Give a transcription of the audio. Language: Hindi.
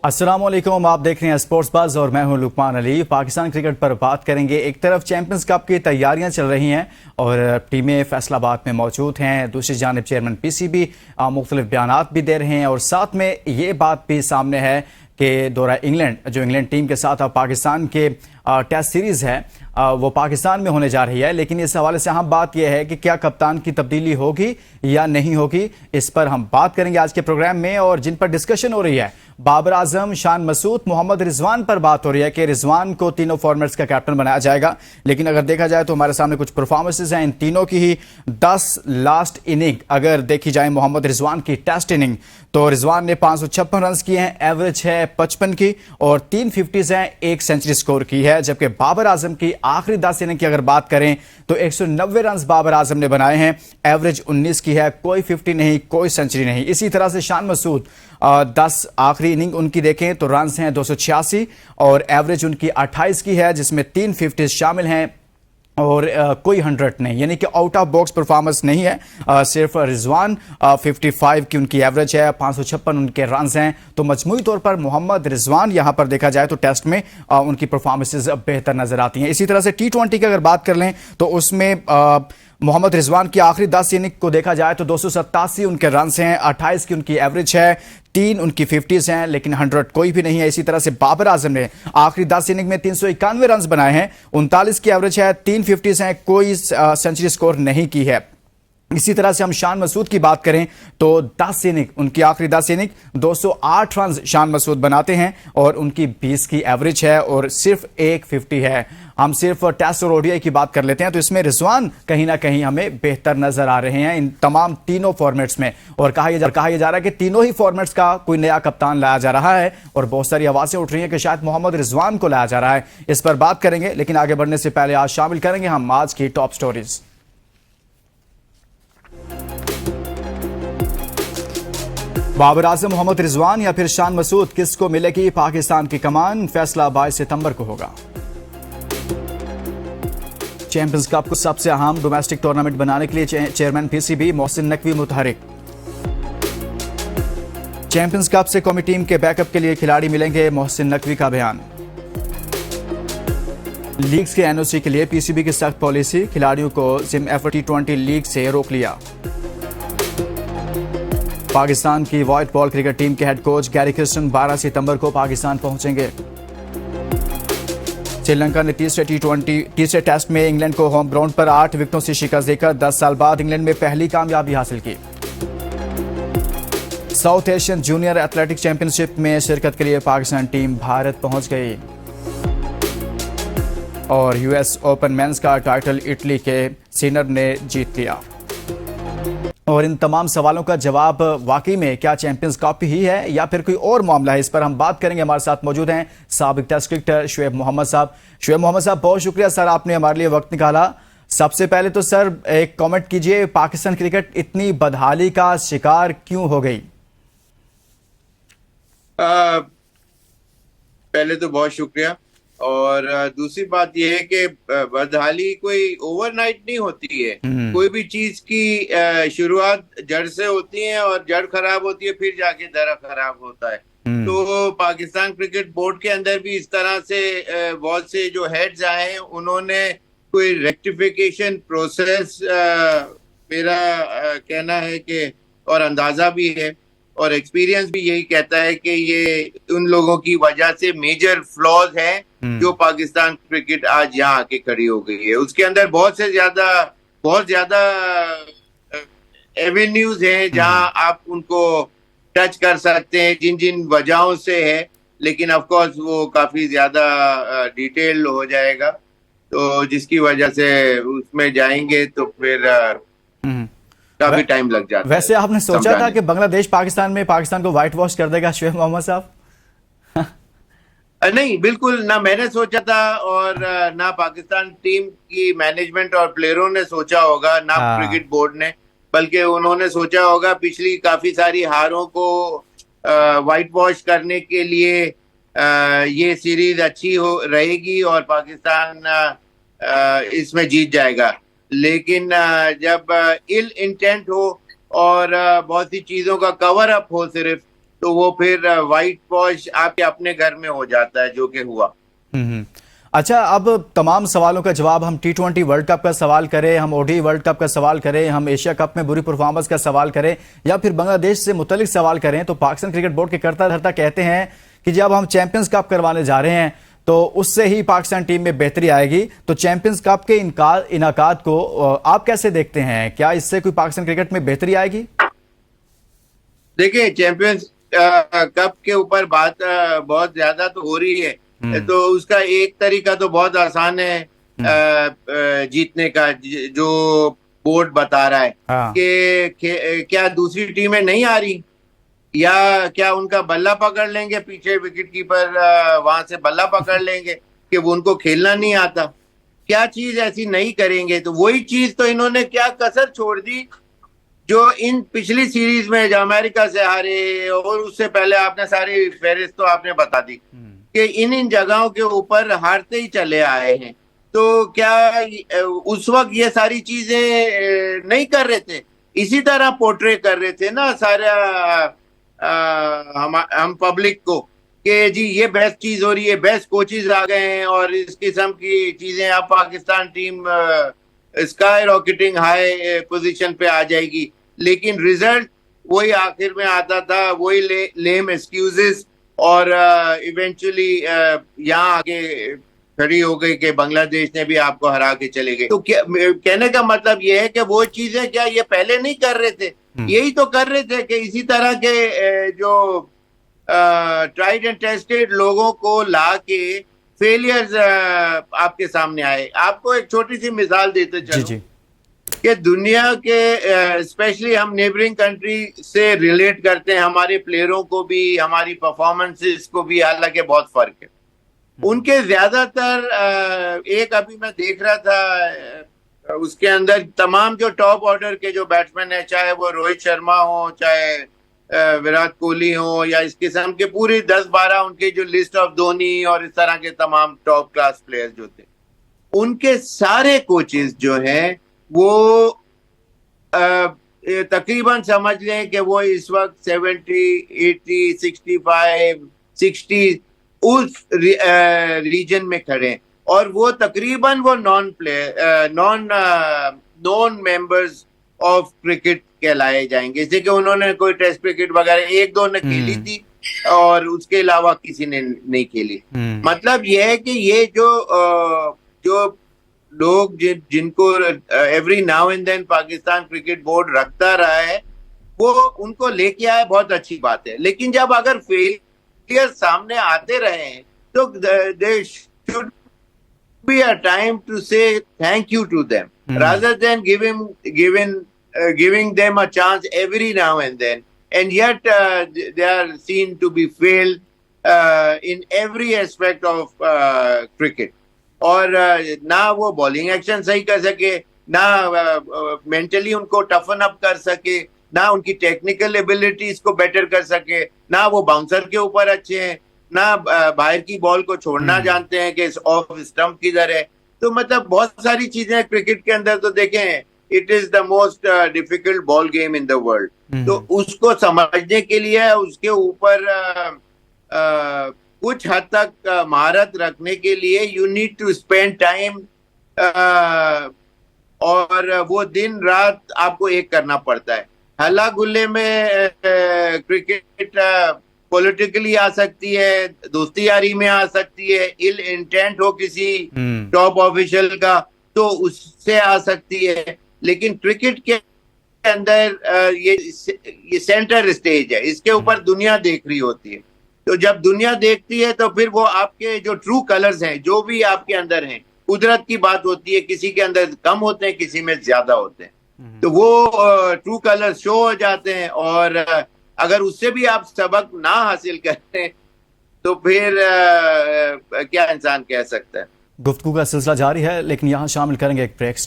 अस्सलाम वालेकुम, आप देख रहे हैं स्पोर्ट्स बज़ और मैं हूं लुकमान अली। पाकिस्तान क्रिकेट पर बात करेंगे। एक तरफ चैंपियंस कप की तैयारियां चल रही हैं और टीमें फैसलाबाद में मौजूद हैं, दूसरी जानिब चेयरमैन पीसीबी मुख्तलिफ बयानात भी दे रहे हैं और साथ में ये बात भी सामने है कि दौरा इंग्लैंड, जो इंग्लैंड टीम के साथ अब पाकिस्तान के टेस्ट सीरीज़ है वो पाकिस्तान में होने जा रही है। लेकिन इस हवाले से हम बात यह है कि क्या कप्तान की तब्दीली होगी या नहीं होगी, इस पर हम बात करेंगे आज के प्रोग्राम में। और जिन पर डिस्कशन हो रही है, बाबर आजम, शान मसूद, मोहम्मद रिजवान पर बात हो रही है कि रिजवान को तीनों फॉर्मेट्स का कैप्टन बनाया जाएगा। लेकिन अगर देखा जाए तो हमारे सामने कुछ परफॉर्मेंसेज हैं, इन तीनों की ही 10 लास्ट इनिंग अगर देखी जाए, मोहम्मद रिजवान की टेस्ट इनिंग, तो रिजवान ने 556 रन किए हैं, एवरेज है 55 की और 3 50s हैं, 1 सेंचुरी स्कोर की है। जबकि बाबर आजम की आखिरी 10 इनिंग की अगर बात करें तो 190 रन बाबर आजम ने बनाए हैं, एवरेज 19 की है, कोई 50 नहीं, कोई सेंचुरी नहीं। इसी तरह से शान मसूद 10 आखिरी इनिंग उनकी देखें तो रन हैं 286 और एवरेज उनकी 28 की है, जिसमें 3 50s शामिल हैं और कोई 100 नहीं, यानी कि आउट ऑफ बॉक्स परफॉर्मेंस नहीं है। सिर्फ रिजवान 55 की उनकी एवरेज है, 556 उनके रन हैं। तो मजमूई तौर पर मोहम्मद रिजवान यहां पर देखा जाए तो टेस्ट में उनकी परफॉर्मेंसेज बेहतर नजर आती हैं। इसी तरह से T20 की अगर बात कर लें तो उसमें मोहम्मद रिजवान की आखिरी 10 इनिंग को देखा जाए तो 287 उनके रन हैं, 28 की उनकी एवरेज है, 3 उनकी 50s हैं, लेकिन 100 कोई भी नहीं है। इसी तरह से बाबर आजम ने आखिरी 10 इनिंग में 391 रन बनाए हैं, 39 की एवरेज है, 3 50s हैं, कोई सेंचुरी स्कोर नहीं की है। इसी तरह से हम शान मसूद की बात करें तो 10 इनिंग, उनकी आखिरी 10 इनिंग 208 रन शान मसूद बनाते हैं और उनकी 20 की एवरेज है और सिर्फ 1 50 है। हम सिर्फ टेस्ट और ओडीआई की बात कर लेते हैं तो इसमें रिजवान कहीं ना कहीं हमें बेहतर नजर आ रहे हैं इन तमाम तीनों फॉर्मेट्स में। और कहा यह जा रहा है कि तीनों ही फॉर्मेट्स का कोई नया कप्तान लाया जा रहा है और बहुत सारी आवाजें उठ रही हैं कि शायद मोहम्मद रिजवान को लाया जा रहा है। इस पर बात करेंगे, लेकिन आगे बढ़ने से पहले आज शामिल करेंगे हम आज की टॉप स्टोरीज। बाबर आजम, मोहम्मद रिजवान या फिर शान मसूद, किसको मिलेगी पाकिस्तान की कमान? फैसला 22 सितंबर को होगा। चैंपियंस कप को सबसे अहम डोमेस्टिक टूर्नामेंट बनाने के लिए चेयरमैन पीसीबी मोहसिन नकवी मुतहरिक। चैंपियंस कप से कौमी टीम के बैकअप के लिए खिलाड़ी मिलेंगे, मोहसिन नकवी का बयान। लीग्स के एनओसी के लिए पीसीबी की सख्त पॉलिसी, खिलाड़ियों को जिम T20 लीग से रोक लिया। पाकिस्तान की व्हाइट बॉल क्रिकेट टीम के हेड कोच गैरी क्रिस्टन 12 सितंबर को पाकिस्तान पहुंचेंगे। श्रीलंका ने तीसरे टेस्ट में इंग्लैंड को होम ग्राउंड पर 8 विकेटों से शिकस्त देकर 10 साल बाद इंग्लैंड में पहली कामयाबी हासिल की। South Asian junior athletics championship में शिरकत के लिए पाकिस्तान टीम भारत पहुंच गई। और यूएस ओपन मेंस का टाइटल इटली के सिनर ने जीत लिया। और इन तमाम सवालों का जवाब वाकई में क्या चैंपियंस कप ही है या फिर कोई और मामला है, इस पर हम बात करेंगे। हमारे साथ मौजूद हैं साबिक टेस्ट क्रिकेटर शुएब मोहम्मद साहब। शुएब मोहम्मद साहब, बहुत शुक्रिया सर, आपने हमारे लिए वक्त निकाला। सबसे पहले तो सर एक कमेंट कीजिए, पाकिस्तान क्रिकेट इतनी बदहाली का शिकार क्यों हो गई? पहले तो बहुत शुक्रिया। और दूसरी बात यह है कि बदहाली कोई ओवरनाइट नहीं होती है। कोई भी चीज की शुरुआत जड़ से होती है और जड़ खराब होती है, फिर जाके दरा खराब होता है। तो पाकिस्तान क्रिकेट बोर्ड के अंदर भी इस तरह से बहुत से जो हेड्स आए हैं, उन्होंने कोई रेक्टिफिकेशन प्रोसेस, मेरा कहना है कि और अंदाजा भी है और एक्सपीरियंस भी यही कहता है कि ये उन लोगों की वजह से मेजर फ्लॉज हैं जो पाकिस्तान क्रिकेट आज यहाँ आके खड़ी हो गई है। उसके अंदर बहुत ज्यादा एवेन्यूज हैं जहाँ आप उनको टच कर सकते हैं, जिन जिन वजहों से है, लेकिन ऑफ कोर्स वो काफी ज्यादा डिटेल हो जाएगा, तो जिसकी वजह से उसमें जाएंगे तो फिर काफी टाइम लग जाता है। वैसे आपने सोचा था कि बांग्लादेश पाकिस्तान को व्हाइट वॉश कर देगा शुएब मोहम्मद साहब? नहीं, बिल्कुल ना मैंने सोचा था और ना पाकिस्तान टीम की मैनेजमेंट और प्लेयरों ने सोचा होगा, ना क्रिकेट बोर्ड ने, बल्कि उन्होंने सोचा होगा पिछली काफी सारी हारों को व्हाइट वॉश करने के लिए ये सीरीज अच्छी रहेगी और पाकिस्तान इसमें जीत जाएगा। लेकिन जब इल इंटेंट हो और बहुत सी चीजों का कवर अप हो सिर्फ, तो वो फिर व्हाइट वॉश आपके अपने घर में हो जाता है, जो कि हुआ। अच्छा, अब तमाम सवालों का जवाब हम T20 वर्ल्ड कप का सवाल करें, हम ODI वर्ल्ड कप का सवाल करें, हम एशिया कप में बुरी परफॉर्मेंस का सवाल करें, या फिर बांग्लादेश से मुतल्लिक सवाल करें, तो पाकिस्तान क्रिकेट बोर्ड के करता धरता कहते हैं कि जब हम चैंपियंस कप करवाने जा रहे हैं तो उससे ही पाकिस्तान टीम में बेहतरी आएगी। तो चैंपियंस कप के इनाकाद को आप कैसे देखते हैं? क्या इससे कोई पाकिस्तान क्रिकेट में बेहतरी आएगी? देखिए, चैंपियंस कप के ऊपर बात बहुत ज्यादा तो हो रही है, तो उसका एक तरीका तो बहुत आसान है जीतने का, जो बोर्ड बता रहा है कि क्या दूसरी टीमें नहीं आ रही, या क्या उनका बल्ला पकड़ लेंगे, पीछे विकेट कीपर वहां से बल्ला पकड़ लेंगे कि वो उनको खेलना नहीं आता, क्या चीज ऐसी नहीं करेंगे। तो वही चीज तो इन्होंने क्या कसर छोड़ दी जो इन पिछली सीरीज में जो अमेरिका से हारे, और उससे पहले आपने सारी फहरिस्त तो आपने बता दी कि इन जगहों के ऊपर हारते ही चले आए हैं। तो क्या उस वक्त ये सारी चीजें नहीं कर रहे थे, इसी तरह पोर्ट्रे कर रहे थे ना सारा हम पब्लिक को कि जी ये बेस्ट चीज हो रही है, बेस्ट कोचेज आ गए हैं और इस किस्म की चीजें, अब Pakistan team sky rocketing high position पे आ जाएगी। लेकिन रिजल्ट वही आखिर में आता था, वही लेम एक्सक्यूजेस, और इवेंचुअली यहाँ आके खड़ी हो गई कि बांग्लादेश ने भी आपको हरा के चले गए। तो क्या कहने का मतलब ये है कि वो चीजें क्या ये पहले नहीं कर रहे थे? यही तो कर रहे थे कि इसी तरह के जो ट्राइड एंड टेस्टेड लोगों को ला के फेलियर्स आपके सामने आए। आपको एक छोटी सी मिसाल देते चलो कि दुनिया के स्पेशली हम नेबरिंग कंट्री से रिलेट करते हैं, हमारे प्लेयरों को भी, हमारी परफॉर्मेंसेस को भी, हालांकि बहुत फर्क है। उनके ज्यादातर एक अभी मैं देख रहा था, उसके अंदर तमाम जो टॉप ऑर्डर के जो बैट्समैन है, चाहे वो रोहित शर्मा हो, चाहे विराट कोहली हो, या इस किस्म के पूरी 10-12 उनकी जो लिस्ट ऑफ धोनी और इस तरह के तमाम टॉप क्लास प्लेयर्स जो थे, उनके सारे कोचेस जो हैं वो तकरीबन समझ लें कि वो इस वक्त 70, 80, 65, 60 उस रीजन में खड़े हैं, और वो तकरीबन वो नॉन मेंबर्स ऑफ क्रिकेट कहलाए जाएंगे। जैसे कि उन्होंने कोई टेस्ट क्रिकेट वगैरह 1-2 ने खेली थी और उसके अलावा किसी ने नहीं खेली। मतलब ये है कि ये जो लोग जिनको every now and then Pakistan cricket board रखता रहा है, वो उनको लेके आए, बहुत अच्छी बात है। लेकिन जब अगर फेलियर सामने आते रहे तो there should be a time to say thank you to them rather than giving them a chance every now and then, and yet they are seen to be failed in every aspect of cricket. और ना वो बॉलिंग एक्शन सही कर सके, ना मेंटली उनको टफन अप कर सके, ना उनकी टेक्निकल एबिलिटीज को बेटर कर सके, ना वो बाउंसर के ऊपर अच्छे हैं, ना बाहर की बॉल को छोड़ना जानते हैं कि ऑफ स्टंप किधर है। तो मतलब बहुत सारी चीजें क्रिकेट के अंदर, तो देखें it is the most difficult ball game in the world. तो उसको समझने के लिए उसके ऊपर कुछ हद तक महारत रखने के लिए you need to spend time, और वो दिन रात आपको एक करना पड़ता है। हल्ला गुल्ले में क्रिकेट पॉलिटिकली आ सकती है, दोस्ती यारी में आ सकती है, इल इंटेंट हो किसी टॉप ऑफिशियल का तो उससे आ सकती है, लेकिन क्रिकेट के अंदर ये सेंटर स्टेज है, इसके ऊपर दुनिया देख रही होती है। तो जब दुनिया देखती है तो फिर वो आपके जो ट्रू कलर्स हैं, जो भी आपके अंदर हैं, कुदरत की बात होती है, किसी के अंदर कम होते हैं, किसी में ज्यादा होते हैं, तो वो ट्रू कलर शो हो जाते हैं। और अगर उससे भी आप सबक ना हासिल करें तो फिर क्या इंसान कह सकता है। गुफ्तगू का सिलसिला जारी है, लेकिन यहाँ शामिल करेंगे एक ब्रेक।